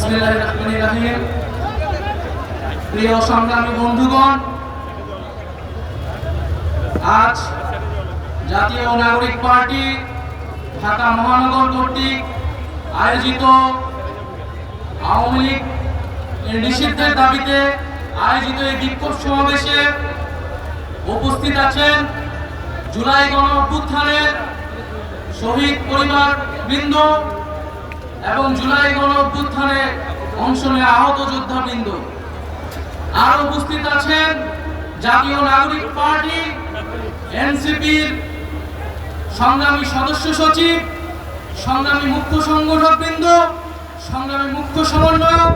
বিসমিল্লাহির রহমানির রহিম। প্রিয় সংগ্রামী বন্ধুগণ, আজ জাতীয় নাগরিক পার্টি ঢাকা মহানগর কর্তৃক আয়োজিত আওয়ামী লীগ নিষিদ্ধের দাবিতে আয়োজিত এই বিক্ষোভ সমাবেশে উপস্থিত আছেন জুলাই গণ অভ্যুত্থানের শহীদ পরিবার বৃন্দ এবং জুলাই গণ অভ্যুত্থানে অংশ নিয়ে আহত যোদ্ধা বৃন্দ। আর উপস্থিত আছেন জাতীয় নাগরিক পার্টি এনসিপির সংগ্রামী সদস্য সচিব, সংগ্রামী মুখ্য সংগঠক বৃন্দ, সংগ্রামী মুখ্য সমন্বয়ক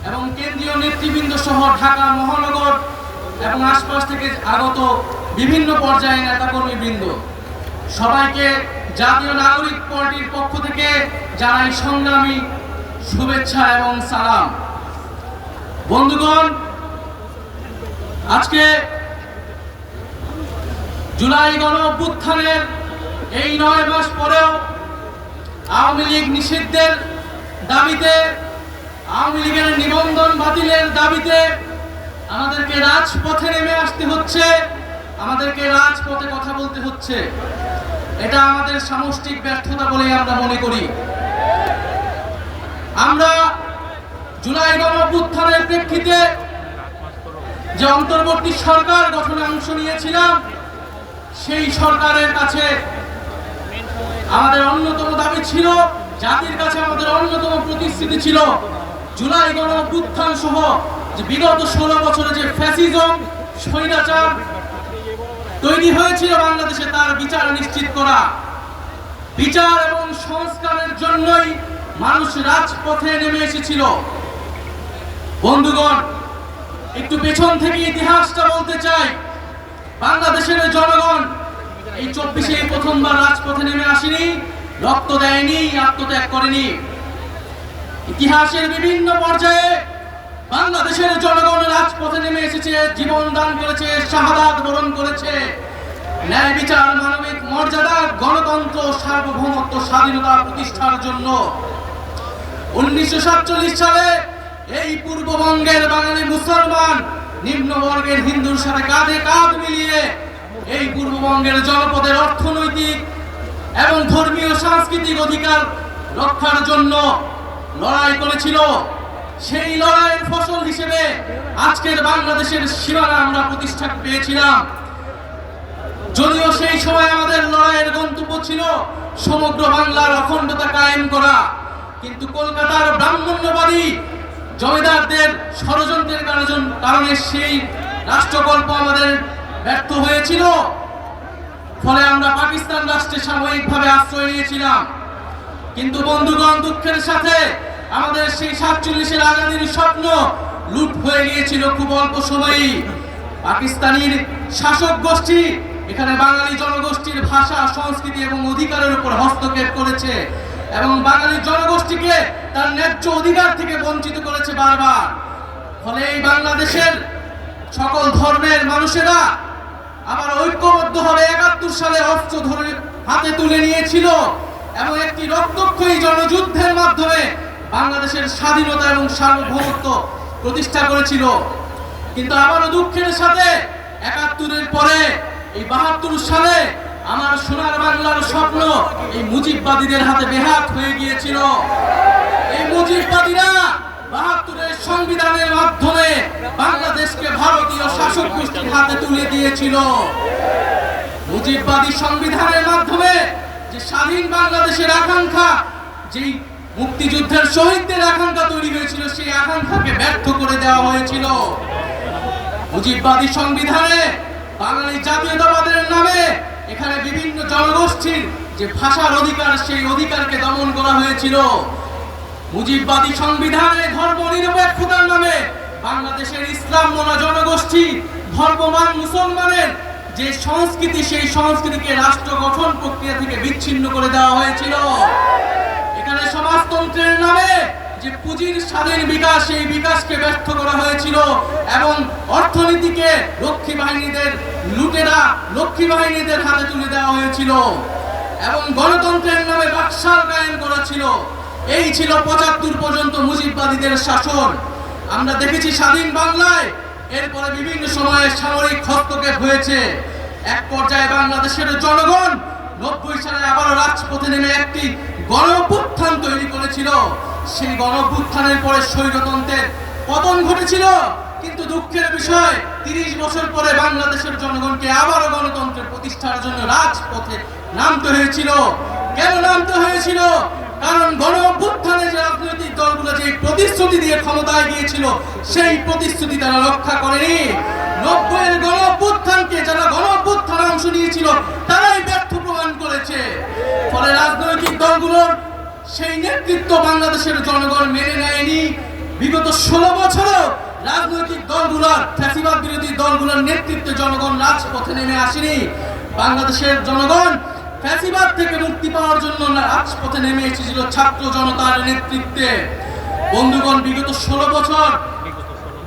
এবং কেন্দ্রীয় নেতৃবৃন্দ সহ ঢাকা মহানগর এবং আশপাশ থেকে আগত বিভিন্ন পর্যায়ের নেতাকর্মী বৃন্দ। সবাইকে জাতীয় নাগরিক পার্টির পক্ষ থেকে জানাই সংগ্রামী শুভেচ্ছা এবং সালাম। বন্ধুগণ, আজকে জুলাই গণ অভ্যুত্থানের এই 9 মাস পরেও আওয়ামী লীগ নিষিদ্ধের দাবিতে, আওয়ামী লীগের নিবন্ধন বাতিলের দাবিতে আমাদেরকে রাজপথে নেমে আসতে হচ্ছে, আমাদেরকে রাজপথে কথা বলতে হচ্ছে। এটা আমাদের সামষ্টিক ব্যর্থতা বলে আমরা মনে করি। আমরা জুলাই গণ অভ্যুত্থানের প্রেক্ষিতে যে অন্তর্বর্তী সরকার গঠনে অংশ নিয়েছিলাম, সেই সরকারের কাছে আমাদের অন্যতম দাবি ছিল, জাতির কাছে আমাদের অন্যতম প্রতিশ্রুতি ছিল, জুলাই গণ অভ্যুত্থান সহ যে বিগত 16 বছরে যে ফ্যাসিজম স্বৈরাচার তৈরি হয়েছিল বাংলাদেশে, তার বিচার নিশ্চিত করা। বিচার এবং সংস্কারের জন্যই মানুষ রাজপথে নেমে এসেছিল। বন্ধুগণ, একটু পেছন থেকে ইতিহাসটা বলতে চাই। বাংলাদেশের জনগণ এই 24-এ প্রথমবার রাজপথে নেমে আসেনি, রক্ত দেয়নি, আত্মত্যাগ করেনি। ইতিহাসের বিভিন্ন পর্যায়ে বাংলাদেশের জনগণ রাজপথে নেমে এসেছে, জীবন দান করেছে, শাহাদাত বরণ করেছে। ন্যায় বিচার, মানবিক মর্যাদা, গণতন্ত্র, সার্বভৌমত্ব, স্বাধীনতা প্রতিষ্ঠার জন্য 1947 সালে এই পূর্ববঙ্গের বাঙালি মুসলমান নিম্নবর্গের হিন্দুর সাথে কাঁধে কাঁধ মিলিয়ে এই পূর্ববঙ্গের জনপদের অর্থনৈতিক এবং ধর্মীয় সাংস্কৃতিক অধিকার রক্ষার জন্য লড়াই করেছিল। সেই লড়াইয়ের ফসল হিসেবে আজকের বাংলাদেশের সীমানা আমরা প্রতিষ্ঠা পেয়েছিলাম। যদিও সেই সময় আমাদের লড়াইয়ের গন্তব্য ছিল সমগ্র বাংলার অখণ্ডতা কায়েম করা, কিন্তু কলকাতার ব্রাহ্মণ্যবাদী জমিদারদের ষড়যন্ত্রের কারণে সেই রাষ্ট্রকল্প আমাদের ব্যর্থ হয়েছিল। ফলে আমরা পাকিস্তান রাষ্ট্রে সাময়িকভাবে আশ্রয় নিয়েছিলাম। কিন্তু বন্ধুগণ, দুঃখের সাথে আমাদের সেই 47-এর আজাদির স্বপ্ন লুট হয়ে গিয়েছিল খুব অল্প সময়েই। পাকিস্তানির শাসক গোষ্ঠী এখানে বাঙালি জনগোষ্ঠীর ভাষা, সংস্কৃতি এবং অধিকারের উপর হস্তক্ষেপ করেছে এবং বাঙালি জনগোষ্ঠীকে তার ন্যায্য অধিকার থেকে বঞ্চিত করেছে বারবার। ফলে এই বাংলাদেশের সকল ধর্মের মানুষেরা আবার ঐক্যবদ্ধভাবে 71 সালে অস্ত্র ধরে হাতে তুলে নিয়েছিল এবং একটি রক্তক্ষয়ী জনযুদ্ধের মাধ্যমে বাংলাদেশের স্বাধীনতা এবং সার্বভৌমত্ব প্রতিষ্ঠা করেছিল। কিন্তু আবারও দুঃখের সাথে 71-এর পরে এই 72 সালে আমার সোনার বাংলার স্বপ্ন এই মুজিববাদীদের হাতে বেহাত হয়ে গিয়েছিল। এই মুজিববাদীরা 72-এর সংবিধানের মাধ্যমে বাংলাদেশকে ভারতীয় শাসক গোষ্ঠীর হাতে তুলে দিয়েছিল। মুজিববাদী সংবিধানের মাধ্যমে যে স্বাধীন বাংলাদেশের আকাঙ্ক্ষা, যেই মুক্তিযুদ্ধের শহীদদের আকাঙ্ক্ষা তৈরি হয়েছিল, সেই আকাঙ্ক্ষাকে ব্যর্থ করে দেওয়া হয়েছিল। মুজিববাদী সংবিধানে বাঙালি জাতীয়তাবাদের নামে এখানে বিভিন্ন জনগোষ্ঠীর যে ভাষার অধিকার, সেই অধিকারকে দমন করা হয়েছিল। মুজিববাদী সংবিধানে ধর্মনিরপেক্ষতার নামে বাংলাদেশের ইসলাম মনা জনগোষ্ঠী, ধর্মমান মুসলমানের যে সংস্কৃতি, সেই সংস্কৃতিকে রাষ্ট্র গঠন প্রক্রিয়া থেকে বিচ্ছিন্ন করে দেওয়া হয়েছিল। এখানে সমাজতন্ত্রের নামে যে পুঁজির স্বাধীন বিকাশ, সেই বিকাশকে ব্যর্থ করা হয়েছিল এবং অর্থনীতিকে লক্ষ্মী বাহিনীদের হাতে তুলে দেওয়া হয়েছিল এবং গণতন্ত্রের নামে বাকশাল কায়েম করা ছিল। এই ছিল ৭৫ পর্যন্ত মুজিববাদীদের শাসন। আমরা দেখেছি স্বাধীন বাংলায় এরপরে বিভিন্ন সময়ে সামরিক হস্তক্ষেপ হয়েছে। এক পর্যায়ে বাংলাদেশের জনগণ ৯০ সালে আবারও রাজপথে নেমে একটি গণঅভ্যুত্থান তৈরি করেছিল। সেই গণঅভ্যুত্থানের পরে স্বৈরতন্ত্রের পতন ঘটেছিল। কিন্তু দুঃখের বিষয় ৩০ বছর পরে বাংলাদেশের জনগণকে আবারও গণতন্ত্রের প্রতিষ্ঠার জন্য রাজপথে নামতে হয়েছিল। কেন নামতে হয়েছিল? কারণ গণঅভ্যুত্থানে যে রাজনৈতিক দলগুলো যে প্রতিশ্রুতি দিয়ে ক্ষমতায় গিয়েছিল সেই প্রতিশ্রুতি তারা রক্ষা করেনি। ৯০-এর গণঅভ্যুত্থানকে যারা গণঅভ্যুত্থানে অংশ নিয়েছিল তারাই ব্যর্থ প্রমাণ করেছে। ফলে রাজনৈতিক দলগুলোর সেই নেতৃত্ব বাংলাদেশের জনগণ মেনে নেয়নি। বিগত ১৬ বছরও রাজনৈতিক দলগুলোর, ফ্যাসিবাদ বিরোধী দলগুলোর নেতৃত্বে জনগণ রাজপথে নেমে আসেনি। বাংলাদেশের জনগণ ফ্যাসিবাদ থেকে মুক্তি পাওয়ার জন্য রাজপথে নেমে এসেছিল ছাত্র জনতার নেতৃত্বে। বন্ধুগণ, বিগত ১৬ বছর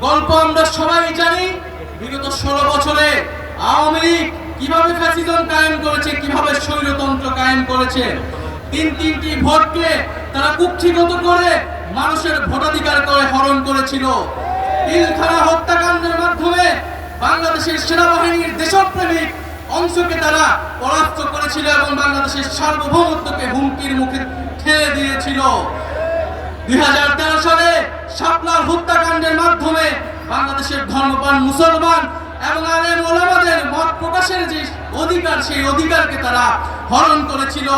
গল্প আমরা সবাই জানি। বিগত ১৬ বছরে আওয়ামী লীগ কিভাবে ফ্যাসিজম কায়েম করেছে, কিভাবে স্বৈরতন্ত্র কায়েম করেছে। তিনটি ভোটকে তারা কুক্ষিগত করে মানুষের ভোটাধিকার করে হরণ করেছিল। পিলখানা হত্যাকাণ্ডের মাধ্যমে বাংলাদেশের সেনাবাহিনীর দেশপ্রেমিক অংশকে তারা পরাস্ত করেছিল এবং বাংলাদেশের সার্বভৌমত্বকে হুমকির মুখে ঠেলে দিয়েছিল। ২০১৩ সালে শাপলার হত্যাকাণ্ডের মাধ্যমে বাংলাদেশের ধর্মপ্রাণ মুসলমান এবং আলেম ওলামাদের মত প্রকাশের যে অধিকার, সেই অধিকারকে তারা হরণ করেছিল।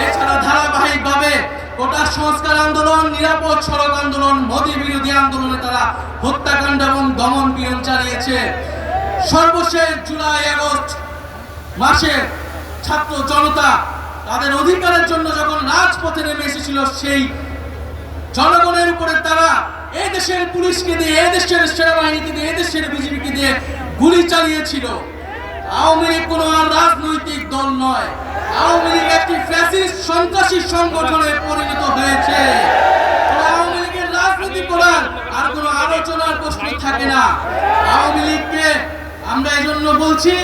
এছাড়া ধারাবাহিকভাবে কোটা সংস্কার আন্দোলন, নিরাপদ সড়ক আন্দোলন, মোদী বিরোধী আন্দোলনে তারা হত্যাকাণ্ড এবং দমন পীড়ন চালিয়েছে। সর্বশেষ জুলাই-আগস্ট মাসে ছাত্র জনতা তাদের অধিকারের জন্য যখন রাজপথে নেমে এসেছিল, সেই জনগণের উপরে তারা এই দেশের পুলিশকে দিয়ে, এই দেশের সেনাবাহিনীকে দিয়ে, এই দেশের বিজেপিকে দিয়ে গুলি চালিয়েছিল। আওয়ামী লীগ কোনো আর রাজনৈতিক দল নয়। আওয়ামী লীগ একটি ফ্যাসিস্ট সন্ত্রাসী সংগঠনে পরিণত হয়েছে। আওয়ামী লীগের রাজনীতি করার আর কোনো আলোচনার প্রশ্ন থাকে না। আওয়ামী লীগকে আমরা এই জন্য বলছি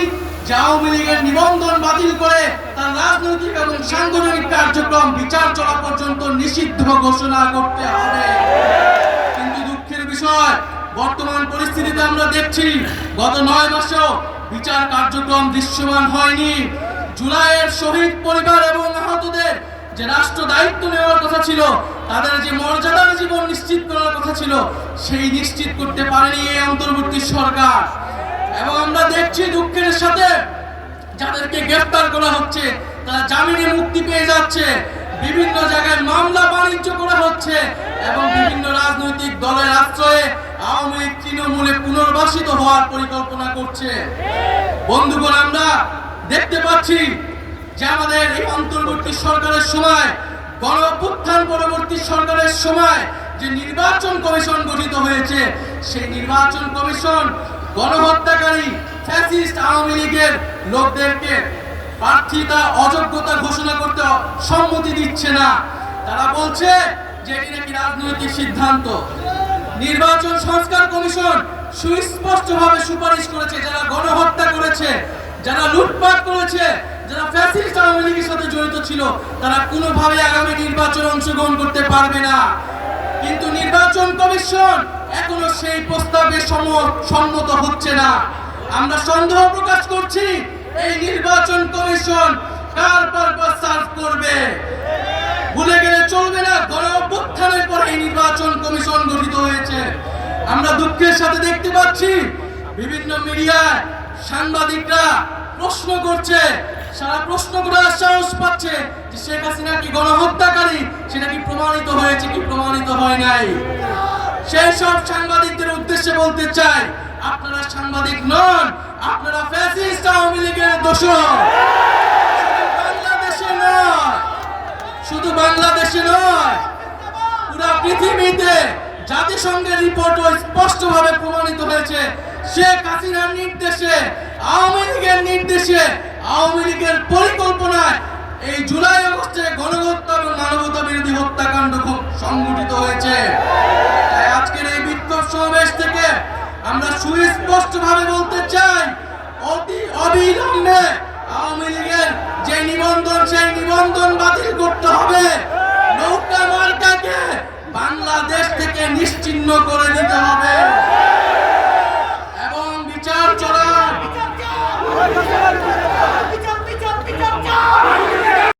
যে আওয়ামী লীগের নিবন্ধন বাতিল করে তার রাজনৈতিক এবং সাংগঠনিক কার্যক্রম বিচার চলা পর্যন্ত নিষিদ্ধ ঘোষণা করতে হবে। কিন্তু দুঃখের বিষয়, বর্তমান পরিস্থিতিতে আমরা দেখছি গত ৯ মাসেও বিচার কার্যক্রম দৃশ্যমান হয়নি। জুলাইয়ের শহীদ পরিবার এবং আহতদের যে রাষ্ট্র দায়িত্ব নেওয়ার কথা ছিল, তাদের যে মর্যাদার জীবন নিশ্চিত করার কথা ছিল, সেই নিশ্চিত করতে পারেনি এই অন্তর্বর্তী সরকার। এবং আমরা দেখছি দুঃখের সাথে যাদেরকে গ্রেফতার করা হচ্ছে তারা জামিনে মুক্তি পেয়ে যাচ্ছে। বিভিন্ন জায়গায় মামলা বাণিজ্য করা হচ্ছে এবং বিভিন্ন রাজনৈতিক দলের আশ্রয়ে আওয়ামী লীগ তৃণমূলে পুনর্বাসিত হওয়ার পরিকল্পনা করছে। বন্ধুগণ, আমরা দেখতে পাচ্ছি যে আমাদের এই অন্তর্বর্তী সরকারের সময়, গণঅভ্যুত্থান পরবর্তী সরকারের সময় যে নির্বাচন কমিশন গঠিত হয়েছে, সেই নির্বাচন কমিশন গণহত্যাকারী ফ্যাসিস্ট আওয়ামী লীগের লোকদেরকে প্রার্থিতা অযোগ্যতা ঘোষণা করতে সম্মতি দিচ্ছে না। তারা বলছে যে এটি নাকি রাজনৈতিক সিদ্ধান্ত। নির্বাচন সংস্কার কমিশন সুস্পষ্টভাবে সুপারিশ করেছে যারা গণহত্যা করেছে, যারা লুটপাট করেছে, যারা ফ্যাসিস্ট আওয়ামী লীগের সাথে জড়িত ছিল, তারা কোনোভাবে আগামী নির্বাচনে অংশগ্রহণ করতে পারবে না। কিন্তু নির্বাচন কমিশন এখনো সেই প্রস্তাবে সম্মত হচ্ছে না। আমরা সন্দেহ প্রকাশ করছি এই নির্বাচন কমিশন কার পারপাস সার্ভ করবে। ভুলে গেলে চলবে না, গণঅভ্যুত্থানের পরে এই নির্বাচন কমিশন গঠিত হয়েছে। আমরা দুঃখের সাথে দেখতে পাচ্ছি বিভিন্ন মিডিয়ায় সাংবাদিকরা প্রশ্ন করছে, সারা প্রশ্ন করার সাহস পাচ্ছে যে শেখ হাসিনা কি গণহত্যাকারী, সেটা কি প্রমাণিত হয়েছে কি প্রমাণিত হয় নাই। সেই সব সাংবাদিকদের উদ্দেশ্যে বলতে চাই, আপনারা সাংবাদিক নন, আপনারা ফ্যাসিস্ট আওয়ামী লীগের দোসর। বাংলাদেশে নয়, শুধু বাংলাদেশে নয়, পুরা পৃথিবীতে জাতিসংঘের রিপোর্টও স্পষ্টভাবে প্রমাণিত হয়েছে শেখ হাসিনার নির্দেশে, আওয়ামী লীগের নির্দেশে, আওয়ামী লীগের পরিকল্পনায় এই জুলাই আগস্টে গণহত্যা এবং মানবতা বিরোধী হত্যাকাণ্ড সংঘটিত হয়েছে। তাই আজকের এই বিক্ষোভ সমাবেশ থেকে আমরা সুস্পষ্টভাবে বলতে চাই, অতি অবিলম্বে আওয়ামী লীগের যে নিবন্ধন, সেই নিবন্ধন বাতিল করতে হবে। নৌকা মার্কাকে বাংলাদেশ থেকে নিশ্চিহ্ন করে দিতে হবে।